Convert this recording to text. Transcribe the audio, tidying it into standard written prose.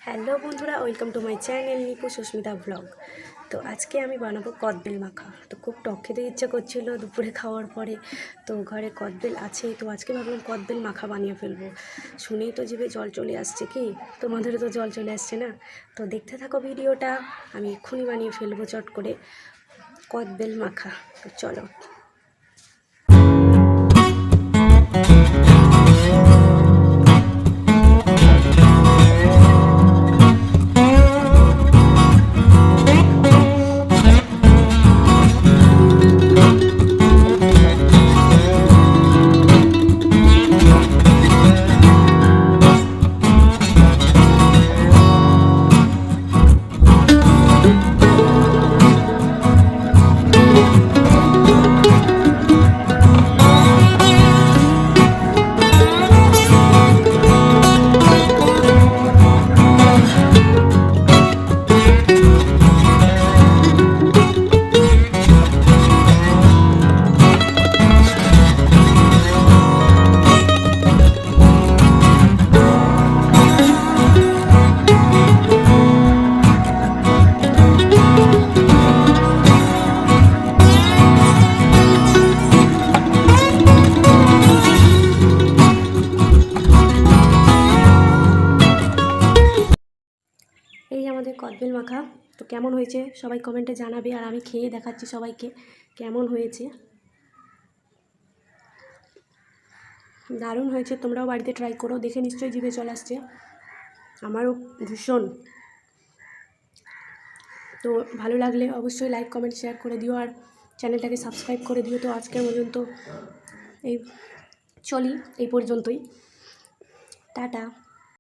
Hello বন্ধুরা, welcome to my channel Nipu Susmita blog. তো আজকে আমি বানাবো কদবেল মাখা। তো খুব টক খেতে ইচ্ছা করছিল দুপুরে খাওয়ার পরে, তো ঘরে কদবেল আছে, তো আজকে ভাবলাম কদবেল মাখা বানিয়ে ফেলবো। শুনেই তো জিভে জল চলে আসছে, কি তোমাদেরও তো জল চলে আসছে না? তো দেখতে থাকো ভিডিওটা, আমি এক্ষুনি বানিয়ে ফেলবো চট করে কদবেল মাখা। তো চলো। এই আমাদের কদবেল মাখা। তো কেমন হয়েছে সবাই কমেন্টে জানাবে, আর আমি খেয়ে দেখাচ্ছি সবাইকে কেমন হয়েছে। দারুণ হয়েছে, তোমরাও বাড়িতে ট্রাই করো, দেখে নিশ্চয়ই জিভে চলে আসছে, আমারও ভীষণ। তো ভালো লাগলে অবশ্যই লাইক কমেন্ট শেয়ার করে দিও, আর চ্যানেলটাকে সাবস্ক্রাইব করে দিও। তো আজকের পর্যন্ত এই পর্যন্তই, টাটা।